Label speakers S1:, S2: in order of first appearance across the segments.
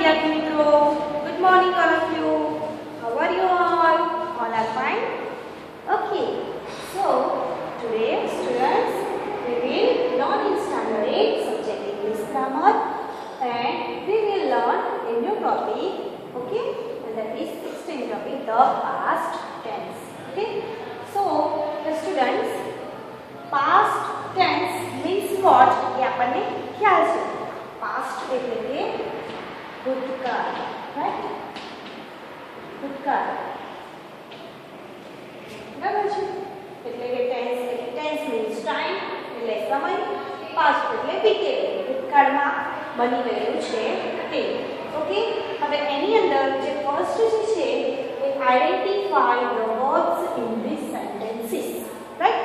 S1: વિદ્યાર્થી મિત્રો, good morning all of you. How are you all? All are fine? Okay. So today students we will learn in standard 8 subject English grammar and we will learn a new topic. Okay, and that is 16th topic, the past tense. Okay, so the students, past tense means what? ये આપણને ખ્યાલ છે. Past એટલે કે ભૂતકાળ, right? ભૂતકાળ બરાબર છે. એટલે કે tense means time એટલે સમય, past એટલે વીતેલું, ભૂતકાળમાં બની ગયેલું છે તે. ઓકે, હવે એની અંદર જે ફર્સ્ટ જે છે એ identify the verbs in this sentences, right?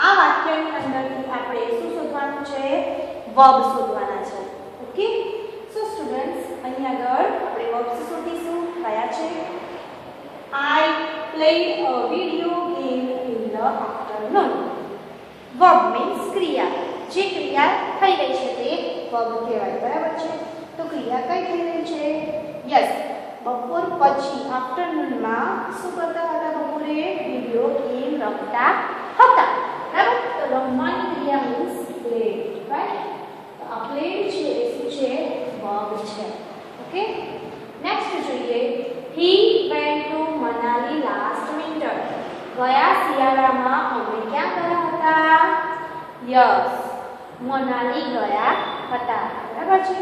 S1: આ વાક્યની અંદરથી આપણે શું શોધવાનું છે? વર્બ શોધવાના છે. ઓકે, સો સ્ટુડન્ટ્સ અહીં આગળ આપણે વર્બ્સ શોધીશું. કયા છે? I played a video game in the afternoon. Verb means ક્રિયા. જે ક્રિયા થઈ રહી છે તે verb કહેવાય, બરાબર છે? તો ક્રિયા કઈ થઈ રહી છે? યસ, બપોર પછી આફ્ટરનૂનમાં શું કરતા હતા? બપોરે વિડિયો ગેમ રમતા હતા, બરાબર? તો રમવાની ક્રિયા મીન્સ પ્લે, રાઈટ? તો આ પ્લેડ છે એ શું છે? વર્બ છે. ઓકે, નેક્સ્ટ જોઈએ. He went to Manali last winter. ગયા શિયાળામાં અમે ક્યાં ગયા હતા? યસ, મનાલી ગયા હતા, બરાબર છે?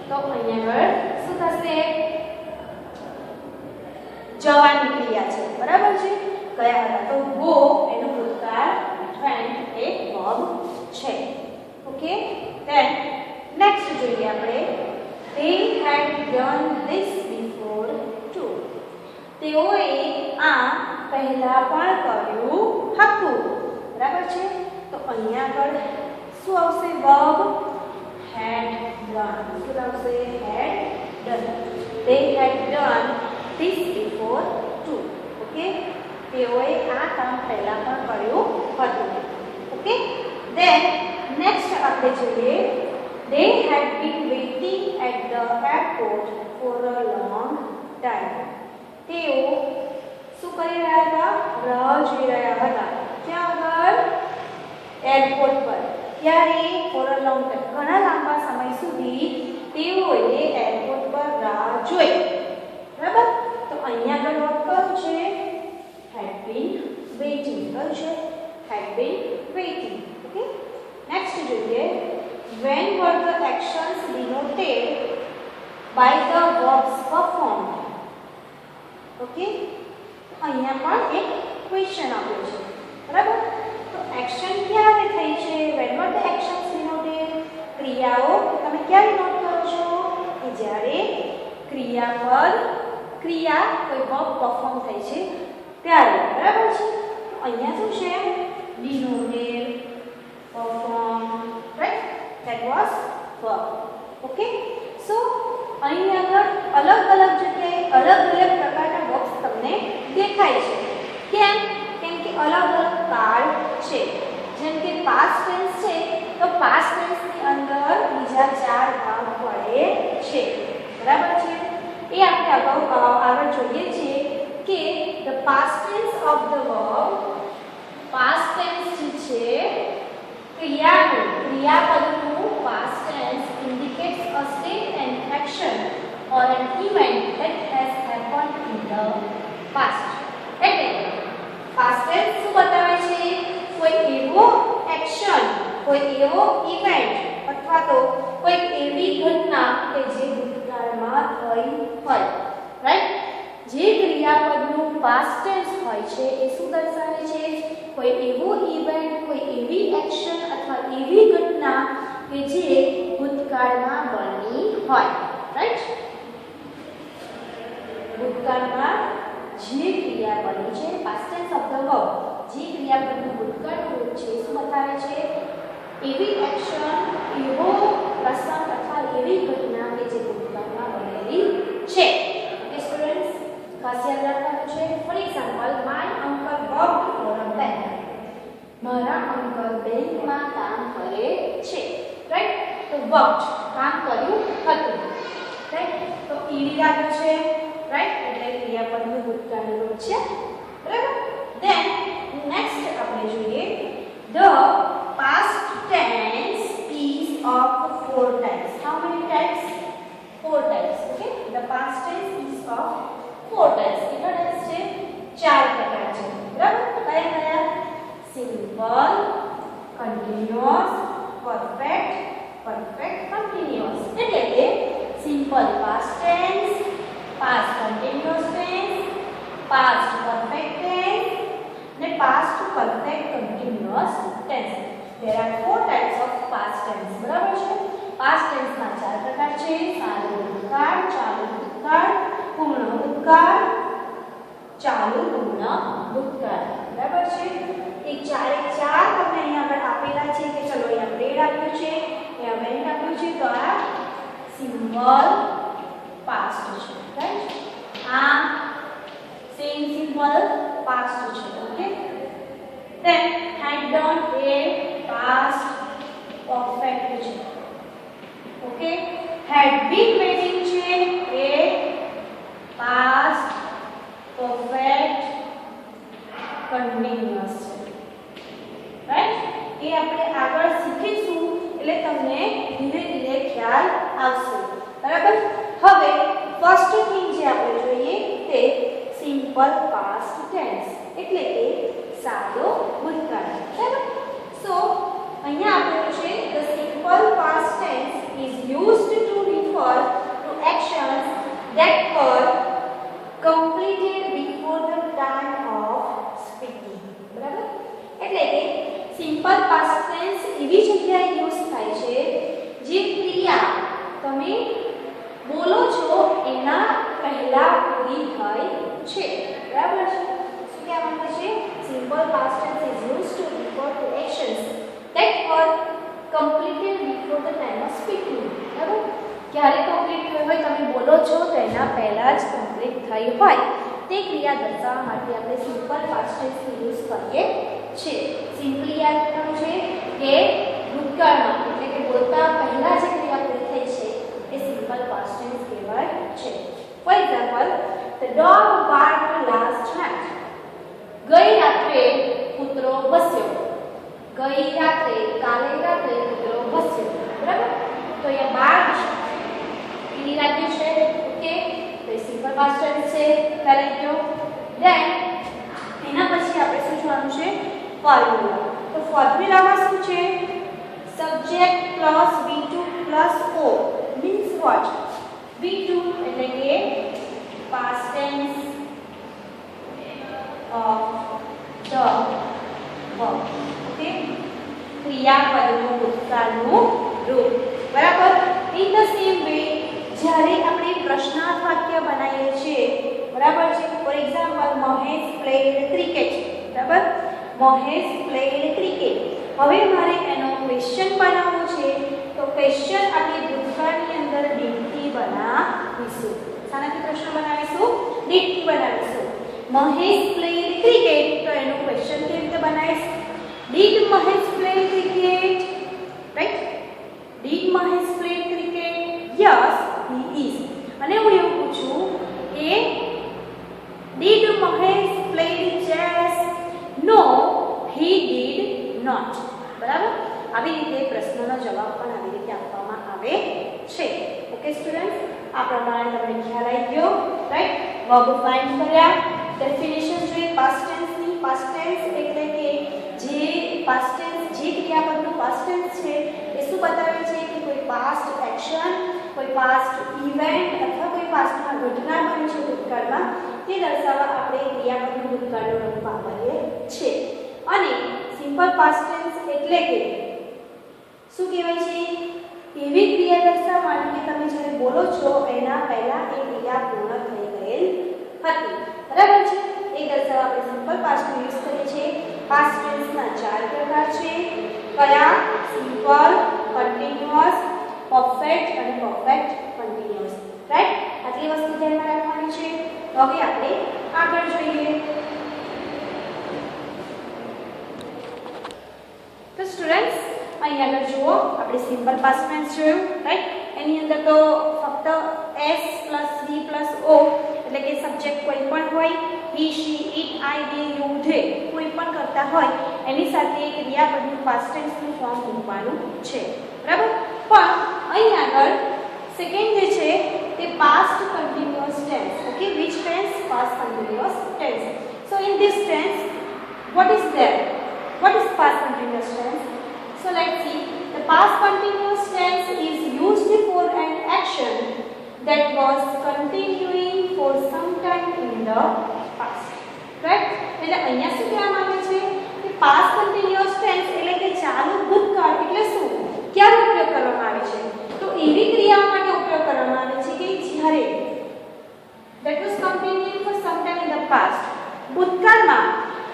S1: તો અહીં આગળ શું થશે? જવાની ક્રિયા છે, બરાબર છે? ગયા હતા તો go એનું ભૂતકાળ, went એ verb છે. ઓકે, then next જોઈએ આપણે. They had done this before too. તેઓએ આ પહેલા પણ કર્યું હતું, બરાબર છે? તો અહીંયા આગળ શું આવશે? verb had done. શું આવશે? had done. They had done this before too. Okay, તેઓએ આ કામ પહેલા પણ કર્યું હતું. ઓકે, then next આપણે જોઈએ. They had been waiting at the airport for a long time. તેઓ શું કરી રહ્યા હતા? રાહ જોઈ રહ્યા હતા. ક્યાં આગળ? એરપોર્ટ પર. ક્યારે? ફોર અ લોંગ ટાઈમ, ઘણા લાંબા સમય સુધી તેઓએ એરપોર્ટ પર રાહ જોઈ, બરાબર? તો અહીંયા આગળ વર્બ કયું છે? had been waiting. કયું છે? had been waiting. Okay, next જોઈએ. when were the actions denoted by the verbs performed? Okay, અહીંયા પણ એક ક્વેશ્ચન આપ્યો છે, બરાબર? તો એક્શન ક્યારે થઈ છે? when were the actions denoted? ક્રિયાઓ તમે ક્યારે નોટ કરો છો? કે જ્યારે ક્રિયાપદ ક્રિયા કોઈ વર્બ પરફોર્મ થઈ છે ત્યારે, બરાબર છે? તો અહીંયા શું છે? denoted, perform, right? that was verb. Okay, so અહીં આગળ અલગ અલગ જગ્યાએ અલગ અલગ પ્રકારના વર્બ્સ તમને દેખાય છે. કેમ? કેમ કે અલગ અલગ કાળ છે. જેમ કે પાસ્ટ ટેન્સ છે તો પાસ્ટ ટેન્સની અંદર બીજા 4 ભાગ પડે છે, બરાબર છે? એ આપણે આગળ જોઈએ છીએ કે the past tense of the verb, past tense જે છે ક્રિયાપદનું past tense indicates a state and action or an event that has happened in the past. એટલે past tense શું બતાવે છે? કોઈ એવો એક્શન, કોઈ એવો ઇવેન્ટ અથવા તો કોઈ એવી ઘટના કે જે ભૂતકાળમાં થઈ હોય, રાઈટ? જે ક્રિયાપદનું past tense હોય છે એ શું દર્શાવે છે? કોઈ એવો ઇવેન્ટ, કોઈ એવી એક્શન અથવા એવી ઘટના કે જે ભૂતકાળમાં બની હોય, રાઈટ? ભૂતકાળમાં જે ક્રિયા બની છે, past tense of the verb, જે ક્રિયાપદનું ભૂતકાળનું રૂપ છે શું બતાવે છે? એવી એક્શન, એવો પ્રસંગ અથવા એવી ઘટના કે જે ભૂતકાળમાં બનેલી છે. ઓકે સ્ટુડન્ટ્સ, ખાસ યાદ રાખવાનું છે. For example, my uncle worked for a bank. મારા અંકલ બેંકમાં કામ કરે છે, રાઈટ? તો વર્કડ કામ કર્યું હતું, રાઈટ? તો ed લાગ્યો છે, રાઈટ? એટલે ક્રિયાપદનું ભૂતકાળનું રૂપ છે, બરાબર? ધેન નેક્સ્ટ આપણે જોઈએ the past tense is of 4 types. How many types? 4 types. Okay, the past tense is of 4 types. કેટલા types છે? 4 પ્રકાર છે, બરાબર? કયા કયા? Simple, continuous, perfect, perfect continuous. એટલે કે simple past tense, past continuous tense, past perfect tense ને past perfect continuous tense. There are 4 types of past tense. બરાબર છે? પાસ્ટ ટેન્સના 4 પ્રકાર છે: સાદો ભૂતકાળ, ચાલુ ભૂતકાળ, પૂર્ણ ભૂતકાળ, ચાલુ પૂર્ણ ભૂતકાળ. બરાબર છે? એ ચારે ચાર તમને અહીંયા આગળ આપેલા છે કે ચલો અહીંયા બ્રેડ આપ્યું છે, અહીંયા વેન્ટ આપ્યું છે, તો આ સિમ્પલ પાસ્ટ છે, રાઈટ? આ સેમ સિમ્પલ પાસ્ટ છે. ઓકે, then had done એ પાસ્ટ પરફેક્ટ છે. ઓકે, had been waiting છે એ પાસ્ટ પરફેક્ટ કન્ટિન્યુઅસ છે, રાઈટ? એ આપણે આગળ શીખીશું એટલે તમને ધીરે ધીરે ખ્યાલ આવશે, બરાબર? હવે ફર્સ્ટ થિંગ જે આપણે જોઈએ તે સિમ્પલ પાસ્ટ ટેન્સ એટલે કે સાદો ભૂતકાળ, બરાબર? સો અહીંયા આપેલું છે the simple past tense is used to refer to actions that were completed before the time of speaking. બરાબર? એટલે કે સિમ્પલ પાસ્ટ ટેન્સ એવી જગ્યાએ યુઝ થાય છે જે ક્રિયા તમે બોલો છો એના પહેલા પૂરી થઈ છે, બરાબર છે? શું કહેવા માંગે છે? Simple past tense is used to refer to actions that were completed before the time of speaking. બરાબર? ક્યારે કમ્પ્લીટ થઈ હોય, તમે બોલો છો તો એના પહેલા જ કમ્પ્લીટ થઈ હોય તે ક્રિયા દર્શાવવા માટે આપણે સિમ્પલ પાસ્ટ ટેન્સનો યુઝ કરીએ છીએ. સિમ્પલી યાદ કરવાનું છે કે ભૂતકાળમાં એટલે કે બોલતા પહેલા જે ક્રિયા પૂરી થઈ છે એ સિમ્પલ પાસ્ટ ટેન્સ કહેવાય છે. For example, the dog barked last night. ગઈ રાત્રે કૂતરો ભસ્યો. ગઈ રાત્રે, કાલે રાત્રે કૂતરો ભસ્યો, બરાબર? તો અહીંયા બાર્ક ઈ લાગ્યું છે. ઓકે, તો એ સિમ્પલ પાસ્ટ ટેન્સ છે, પહેલા ગયો. ધેન એના પછી આપણે શું જોવાનું છે? ફોર્મ્યુલા. તો ફોર્મ્યુલામાં શું છે? Subject plus V2 plus O means what? V2 એટલે કે past tense of the verb. Okay, ક્રિયાપદનું ભૂતકાળનું રૂપ, બરાબર? ઇન ધ સેમ વે જ્યારે આપણે પ્રશ્નાર્થ વાક્ય બનાવીએ છીએ, બરાબર છે? For example, Mahesh played cricket, બરાબર? Mahesh played cricket. હવે મારે એનો ક્વેશ્ચન બનાવવો છે તો ક્વેશ્ચન આપણે ભૂતકાળની અંદર ડીડથી બનાવીશું. શાનાથી પ્રશ્ન બનાવીશું? ડીડથી બનાવીશું. મહેશ પ્લેડ ક્રિકેટ, તો એનું ક્વેશ્ચન કેવી રીતે બનાવીશ? Did Mahesh play cricket? Right? Did Mahesh play cricket? Yes, he is. અને હું એવું પૂછું કે did Mahesh played chess? No, he did not. બરાબર? આવી રીતે પ્રશ્નનો જવાબ પણ આવી રીતે આપવામાં આવે છે. ઓકે સ્ટુડન્ટ્સ, આ પ્રમાણે તમને ખ્યાલ આવી ગયો, રાઈટ? વર્બ ફાઇન્ડ કર્યા, ડેફિનેશન જોઈએ પાસ્ટ ટેન્સની. પાસ્ટ ટેન્સ એટલે કે જે પાસ્ટ ટેન્સ, જે ક્રિયાપદનું પાસ્ટ ટેન્સ છે એ શું બતાવે છે કે કોઈ પાસ્ટ એક્શન, કોઈ પાસ્ટ ઇવેન્ટ અથવા કોઈ પાસ્ટમાં ઘટના બની છે ભૂતકાળમાં તે દર્શાવવા આપણે ક્રિયાપદનું ભૂતકાળનો રૂપ વાપરીએ છીએ. અને સિમ્પલ પાસ્ટ ટેન્સ એટલે કે શું કહેવાય છે? એવી ક્રિયા દર્શાવવાની કે તમે જ્યારે બોલો છો એના પહેલા એ ક્રિયા પૂર્ણ થઈ ગયેલ હતી, બરાબર છે? એ દર્શાવવા આપણે સિમ્પલ પાસ્ટનો યુઝ કરીએ છીએ. પાસ્ટ ટેન્સના 4 પ્રકાર છે. કયા? સિમ્પલ, કન્ટિન્યુઅસ, પરફેક્ટ અને પરફેક્ટ કન્ટિન્યુઅસ, રાઈટ? આટલી વસ્તુ ધ્યાનમાં રાખવાની છે. હવે આપણે આગળ જોઈએ. તો સ્ટુડન્ટ્સ, અહીં આગળ જુઓ, આપણે સિમ્પલ પાસ્ટ ટેન્સ જોયું, રાઈટ? એની અંદર તો ફક્ત s + v સબ્જેક્ટ કોઈ પણ હોય, he, she, it, I, we, you, they કોઈ પણ કરતા હોય એની સાથે ક્રિયાપદનું પાસ્ટ ટેન્સનું ફોર્મ મૂકવાનું છે. બરાબર? પણ અહીં આગળ સેકન્ડ જે છે તે past continuous tense. Okay, which tense? Past continuous tense. So in this tense, what is there? What is past continuous tense? So let's see. The past continuous tense is used for an action that was continuing for some time in the past. Right? એટલે અહીંયા શું કહેવામાં આવે છે કે past continuous tense એટલે કે ચાલુ ભૂતકાળ એટલે શું? ક્યારે ઉપયોગ કરવામાં આવે છે? તો એવી ક્રિયાઓ માટે ઉપયોગ કરવામાં આવે છે કે જ્યારે that was continuing for some time in the past. ભૂતકાળમાં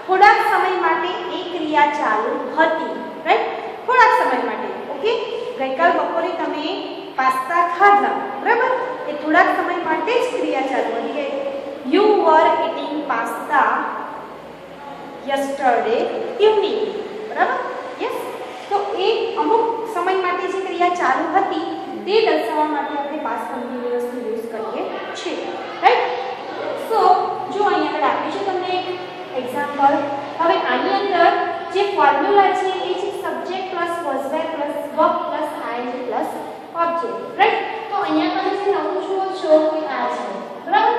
S1: થોડાક સમય માટે એ ક્રિયા ચાલુ હતી. રાઈટ? થોડાક સમય માટે. ઓકે, ગઈકાલ બપોરે તમે પાસ્તા ખાધા, બરાબર? એ થોડાક સમય માટે જ ક્રિયા ચાલુ હતી. You were eating pasta yesterday evening. બરાબર? યસ. તો એ અમુક સમય માટે જે ક્રિયા ચાલુ હતી તે દર્શાવવા માટે આપણે પાસ્ટ કન્ટિન્યુઅસ નો યુઝ કરીએ છીએ. રાઈટ? સો જો અહીંયા આગળ આપ્યું છે તમને એક એક્ઝામ્પલ. હવે આની અંદર જે ફોર્મ્યુલા છે એ છે subject plus verb plus ing plus object. Right? તો અહીંયા તમે જે નવું જુઓ છો કે આ છે. બરાબર?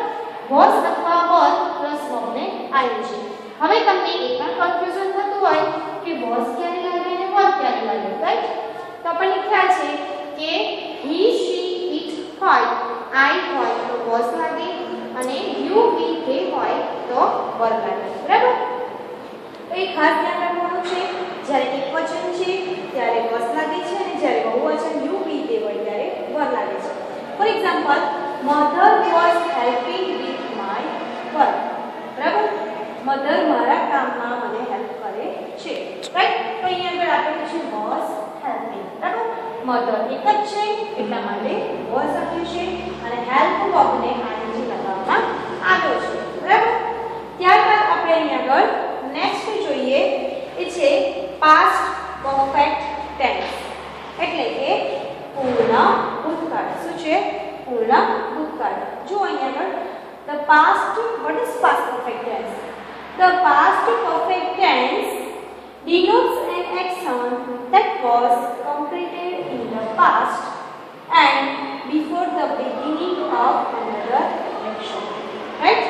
S1: was અથવા were પ્લસ verb ને ing. હવે તમને એ પણ કન્ફ્યુઝન થતું હોય કે was ક્યારે લાગે અને verb ક્યારે લાગે. રાઈટ? તો આપણને ખ્યાલ છે કે he, she, it હોય, I હોય તો was લાગે અને you, we, they હોય તો verb લાગે. બરાબર? તો એ ખાસ ધ્યાન રાખવાનું છે. જ્યારે એકવચન છે ત્યારે was લાગે છે અને જ્યારે બહુવચન you, we, they હોય ત્યારે verb લાગે છે. For example, mother was helping with my work. બરાબર? મધર મારા કામમાં મને હેલ્પ કરે છે. રાઈટ? તો અહીંયા આગળ આપેલું છે was helping. બરાબર? મધર એક જ છે એટલા માટે was આપ્યું છે અને હેલ્પ વર્બને ing લગાવવામાં આવ્યો છે. બરાબર? ત્યારબાદ આપણે અહીંયા આગળ નેક્સ્ટ જોઈએ એ છે પાસ્ટ પરફેક્ટ ટેન્સ એટલે કે પૂર્ણ ભૂતકાળ. શું છે? પૂર્ણ ભૂતકાળ. જો અહીંયા આગળ the past, what is past perfect tense? The past perfect tense denotes an action that was completed in the past and before the beginning of another action. Right?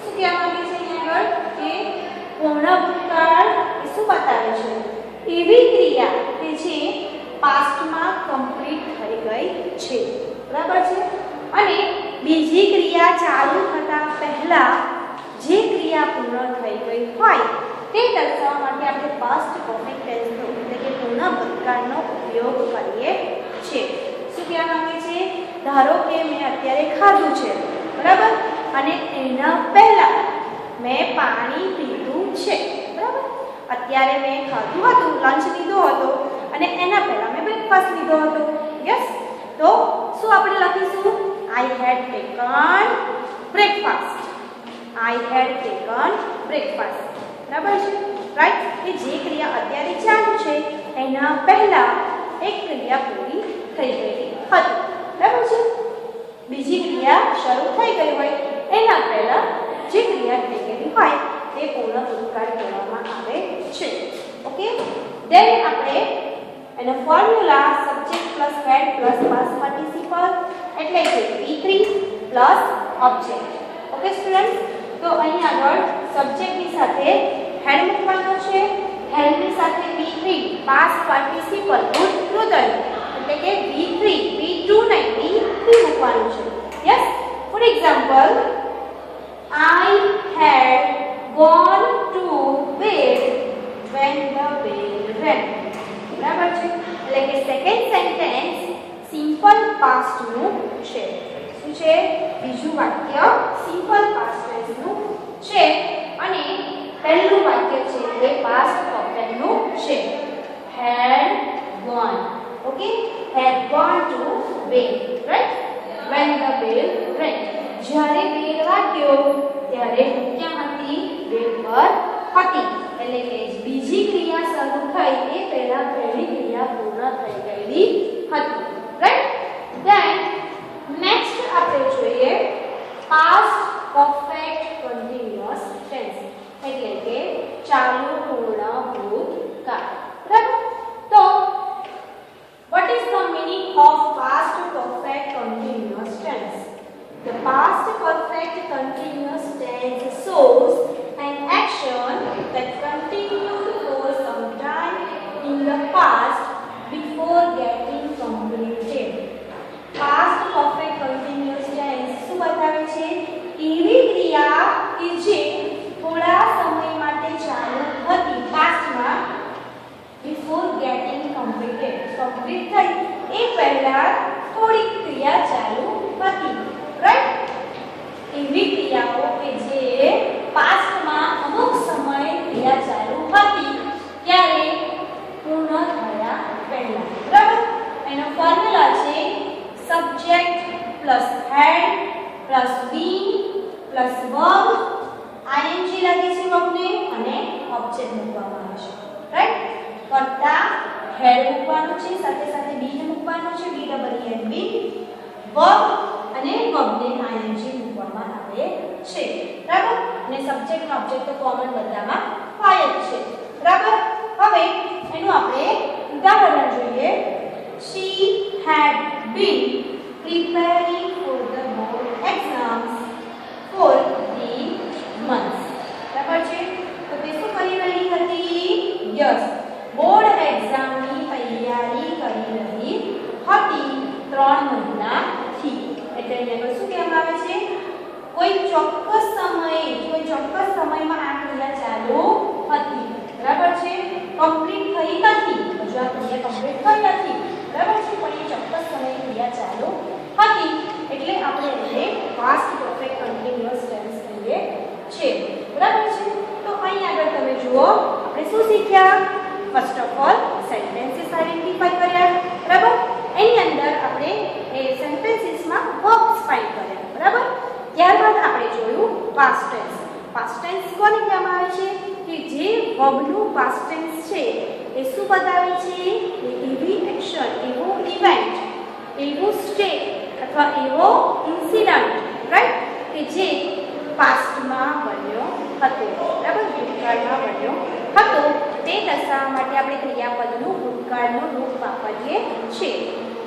S1: શું કહેવા માંગે છે અહીંયા આગળ કે પૂર્ણ ભૂતકાળ એ શું બતાવે છે? એવી ક્રિયા કે જે પાસ્ટમાં કમ્પ્લીટ થઈ ગઈ છે. બરાબર છે? અને બીજી ક્રિયા ચાલુ થતા પહેલા જે ક્રિયા પૂર્ણ થઈ ગઈ હોય તે દર્શાવવા માટે આપણે પાસ્ટ પરફેક્ટ ટેન્સનો એટલે કે પૂર્ણ ભૂતકાળનો ઉપયોગ કરીએ છીએ. શું કહેવા માંગે છે? ધારો કે મેં અત્યારે ખાધું છે, બરાબર? અને એના પહેલા મેં પાણી પીધું છે. બરાબર? અત્યારે મેં ખાધું હતું, લંચ લીધો હતો અને એના પહેલા મેં બ્રેકફાસ્ટ લીધો હતો. યસ? તો શું આપણે લખીશું? I had taken breakfast. I had taken breakfast. બરાબર છે? રાઈટ? કે જે ક્રિયા અત્યારે ચાલુ છે એના પહેલા એક ક્રિયા પૂરી થઈ ગઈ હતી. બરાબર છે? બીજી ક્રિયા શરૂ થઈ ગઈ હોય એના પહેલા જે ક્રિયા થઈ ગઈ હોય તે પૂર્ણ ભૂતકાળ કહેવામાં આવે છે. ઓકે? ધેન આપણે એનો formula subject plus had plus past participle એટલે કે V3 plus object. Okay students? તો અહીં આગળ સબ્જેક્ટની સાથે હેડ મૂકવાનો છે, હેડની સાથે V3 પાસ્ટ પાર્ટિસિપલ વૃદ્ધન એટલે કે V3 V2 નહીં V3 મૂકવાનું છે. Yes? For example, I had gone to bed when the bell rang. બરાબર છે? એટલે કે સેકન્ડ સેન્ટેન્સ સિમ્પલ પાસ્ટ નું છે. શું છે? બીજું વાક્ય સિમ્પલ પાસ્ટ ટેન્સ નું છે અને પહેલું વાક્ય છે તે પાસ્ટ પરફેક્ટ નું છે. had gone. Okay? had gone to bed. Right? when the bell rang. જ્યારે બેલ વાગ્યો ત્યારે હું ક્યાં હતી? બેડ પર હતી. એટલે કે બીજી ક્રિયા શરૂ થઈ એ પહેલા પહેલી ક્રિયા પૂર્ણ થઈ ગયેલી હતી. રાઈટ? ધેન નેક્સ્ટ આપણે જોઈએ પાસ્ટ પરફેક્ટ કન્ટિન્યુઅસ ટેન્સ એટલે કે ચાલુ પૂર્ણ ભૂતકાળ બરાબર તો what is the meaning of past perfect continuous tense? The past perfect continuous tense shows an action that continued for some time in the past before getting completed. Past perfect continuous tense શું બતાવે છે એવી ક્રિયા કે જે થોડા સમય માટે ચાલુ હતી પાસ્ટમાં before getting completed complete થઈ એ પહેલા થોડી ક્રિયા ચાલુ હતી રાઈટ એવી ક્રિયાઓ કે જે પાસ્ટમાં અમુક સમય ક્રિયા ચાલુ હતી ત્યારે પૂર્ણ થયા પહેલા બરાબર એનો ફોર્મ્યુલા છે subject plus had plus B plus verb ING લાગે છે વર્બને અને ઓબ્જેક્ટ મૂકવામાં આવે છે રાઈટ કરતા હેડ મૂકવાનું છે સાથે સાથે બી ને મૂકવાનું છે B double N be verb અને વર્બને આઈએનજી મૂકવામાં આવે છે બરાબર અને સબ્જેક્ટ અને ઓબ્જેક્ટ તો કોમન બધામાં હોય જ છે બરાબર હવે એનું આપણે ઉદાહરણ જોઈએ she had been preparing for the board exams for 3 months બરાબર છે તો તે શું કરી રહી હતી યસ બોર્ડ એક્ઝામની તૈયારી કરી રહી હતી 3 મહિનાથી એટલે અહીંયા શું કહેવામાં આવે છે કોઈ ચોક્કસ સમયમાં આ ક્રિયા ચાલુ હતી બરાબર છે કમ્પ્લીટ થઈ નથી હજુ આ ક્રિયા કમ્પ્લીટ થઈ નથી બરાબર છે પણ એ ચોક્કસ સમયે ક્રિયા ચાલુ હતી એટલે આપણે એને પાસ્ટ પરફેક્ટ કન્ટિન્યુઅસ ટેન્સ કહીએ છે બરાબર છે તો અહીં આગળ તમે જુઓ આપણે શું શીખ્યા first of all sentences identify કર્યા બરાબર એની અંદર આપણે એ સેન્ટેન્સીસમાં વર્બ્સ ફાઇન્ડ કર્યા બરાબર ત્યારબાદ આપણે જોયું પાસ્ટ ટેન્સ કોને કહેવામાં આવે છે કે જે વર્બનું પાસ્ટ ટેન્સ છે એ શું બતાવે છે કે એવી એક્શન એવો ઇવેન્ટ એવું સ્ટેટ અથવા એવો ઇન્સિડન્ટ રાઈટ કે જે પાસ્ટમાં બન્યો હતો બરાબર ભૂતકાળમાં બન્યો હતો તે દર્શાવવા માટે આપણે ક્રિયાપદનું ભૂતકાળનું રૂપ વાપરીએ છીએ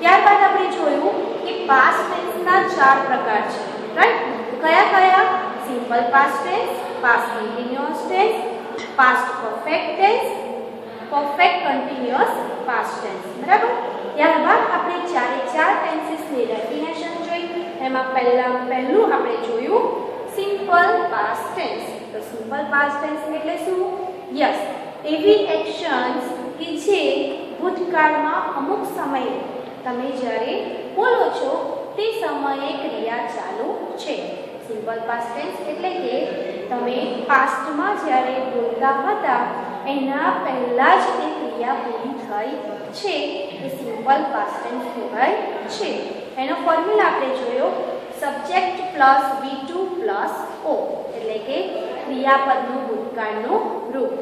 S1: ત્યારબાદ આપણે જોયું કે પાસ્ટ ટેન્સના 4 પ્રકાર છે રાઈટ કયા simple past tense past continuous tense past perfect tense perfect continuous past tense બરાબર ત્યારબાદ આપણે 4 ટેન્સીસની ડેફિનેશન જોઈ એમાં પહેલું આપણે જોયું સિમ્પલ પાસ્ટ ટેન્સ તો સિમ્પલ પાસ્ટ ટેન્સ એટલે શું યસ એવી એક્શન્સ કે જે ભૂતકાળમાં અમુક સમયે તમે જ્યારે બોલો છો તે સમયે ક્રિયા ચાલુ છે સિમ્પલ પાસ્ટ ટેન્સ એટલે કે તમે પાસ્ટમાં જ્યારે બોલતા હતા એના પહેલા જ તે ક્રિયા પૂરી થઈ છે એ સિમ્પલ પાસ્ટ ટેન્સ કહેવાય છે એનો ફોર્મ્યુલા આપણે જોયો subject plus V2 plus O એટલે કે ક્રિયાપદનું ભૂતકાળનું રૂપ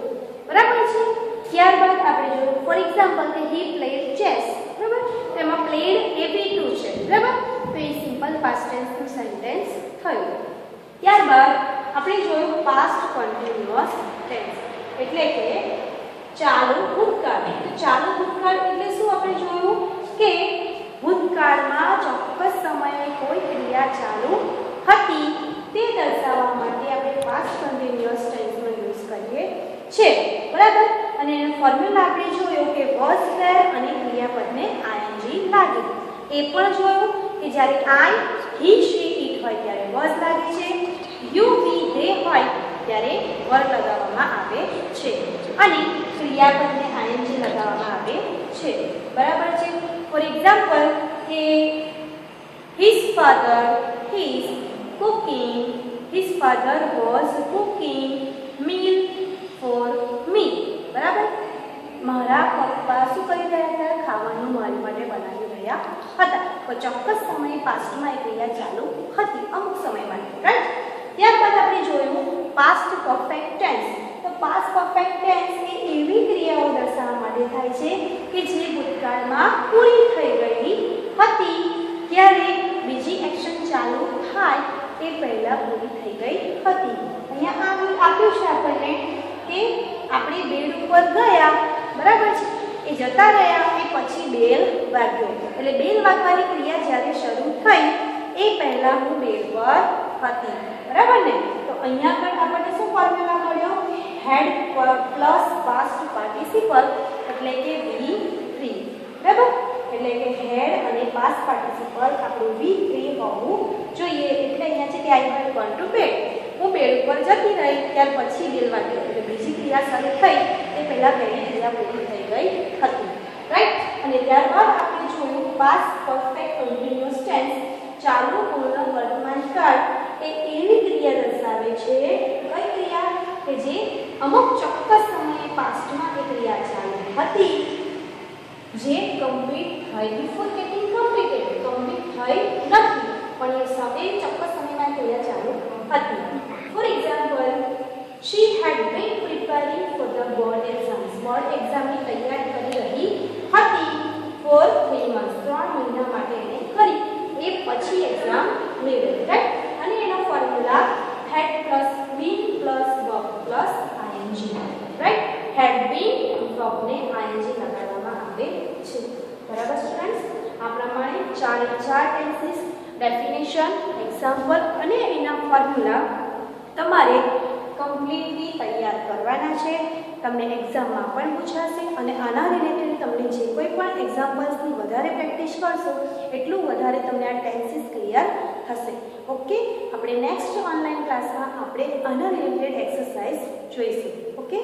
S1: બરાબર છે ત્યારબાદ આપણે જોયું ફોર એક્ઝામ્પલ કે હી પ્લેડ ચેસ બરાબર તેમાં પ્લેડ એ V2 છે બરાબર તો એ સિમ્પલ પાસ્ટ ટેન્સનું સેન્ટેન્સ થયું ત્યારબાદ આપણે જોયું પાસ્ટ કન્ટિન્યુઅસ ટેન્સ એટલે કે ચાલુ ભૂતકાળ તો ચાલુ ભૂતકાળ એટલે શું આપણે જોયું કે ભૂતકાળમાં ચોક્કસ સમયે કોઈ ક્રિયા ચાલુ હતી તે દર્શાવવા માટે આપણે પાસ્ટ કન્ટિન્યુઅસ ટેન્સનો યુઝ કરીએ છે બરાબર અને એનો ફોર્મ્યુલા આપણે જોયો કે વોઝ ધેર અને ક્રિયાપદને આઈએનજી લાગે એ પણ જોયું કે જ્યારે આઈ હી શી ઇટ હોય ત્યારે વોઝ લાગે છે યુ વી ધે હોય ત્યારે વર લગાવવામાં આવે છે અને ક્રિયાપદને આઈએનજી લગાવવામાં આવે છે બરાબર છે ફોર એક્ઝામ્પલ કે his father was cooking meal for me બરાબર મારા પપ્પા શું કરી રહ્યા હતા ખાવાનું મારી માટે બનાવી રહ્યા હતા તો ચોક્કસ સમયે પાસ્ટમાં એ ક્રિયા ચાલુ હતી અમુક સમય માટે રાઈટ ત્યારબાદ આપણે જોયું પાસ્ટ પરફેક્ટ ટેન્સ તો પાસ્ટ પરફેક્ટ ટેન્સ એ એવી ક્રિયાઓ દર્શાવવા માટે થાય છે કે જે ભૂતકાળમાં પૂરી થઈ ગઈ હતી ત્યારે બીજી એક્શન ચાલુ થાય એ પહેલા પૂરી થઈ ગઈ હતી. અહીંયા આપ્યું છે આપણને કે આપણે બેડ ઉપર ગયા, બરાબર છે, એ જતા રહ્યા એ પછી બેલ વાગ્યો, એટલે બેલ વાગવાની ક્રિયા જ્યારે શરૂ થઈ એ પહેલા હું બેડ પર હતી, બરાબર ને. તો અહીંયા પણ આપણને શું ફોર્મ્યુલા મળ્યો? હેડ પ્લસ પાસ્ટ પાર્ટિસિપલ એટલે કે V3, બરાબર. એટલે કે હેડ અને પાસ્ટ પાર્ટિસિપલ આપણું V3 હોવું જોઈએ. એટલે અહીંયા છે કે આઈ હેડ ગોન ટુ બેડ, હું બેડ ઉપર જતી રહી, ત્યાર પછી બેલ વાગ્યો, એટલે બીજી ક્રિયા શરૂ થઈ તે પહેલા પહેલી ક્રિયા પૂરી થઈ ગઈ હતી, રાઈટ. અને ત્યારબાદ આપણે જોયું પાસ્ટ પરફેક્ટ કન્ટિન્યુઅસ ટેન્સ, ચાલુ પૂર્ણ વર્તમાન કાળ એ એવી ક્રિયા દર્શાવે છે, કઈ ક્રિયા કે જે અમુક ચોક્કસ સમયે પાસ્ટમાં એ ક્રિયા ચાલુ હતી, જે કમ્પ્લીટ થઈ બિફોર ગેટિંગ કમ્પ્લીટેડ, કમ્પ્લીટ થઈ નથી પણ એ ચોક્કસ સમયમાં ક્રિયા ચાલુ હતી. For example, she had been preparing for the board exams, board એક્ઝામની તૈયારી કરી રહી હતી for 3 months, 3 મહિના માટે એને કરી, એ પછી એક્ઝામ લેવી, રાઈટ. અને એનો formula had plus been plus verb plus ing, right. had been verb ને ing લગાડવામાં આવે છે, બરાબર સ્ટુડન્ટ્સ. આ પ્રમાણે 4 ટેન્સીસ, ડેફિનેશન, એક્ઝામ્પલ અને એના ફોર્મ્યુલા તમારે કમ્પ્લીટલી તૈયાર કરવાના છે. તમને એક્ઝામમાં પણ પૂછાશે અને આના રિલેટેડ તમને જે કોઈ પણ એક્ઝામ્પલ્સની વધારે પ્રેક્ટિસ કરશો એટલું વધારે તમને આ ટેન્સીસ ક્લિયર થશે. ઓકે, આપણે નેક્સ્ટ ઓનલાઈન ક્લાસમાં આપણે આના રિલેટેડ એક્સરસાઇઝ જોઈશું. ઓકે.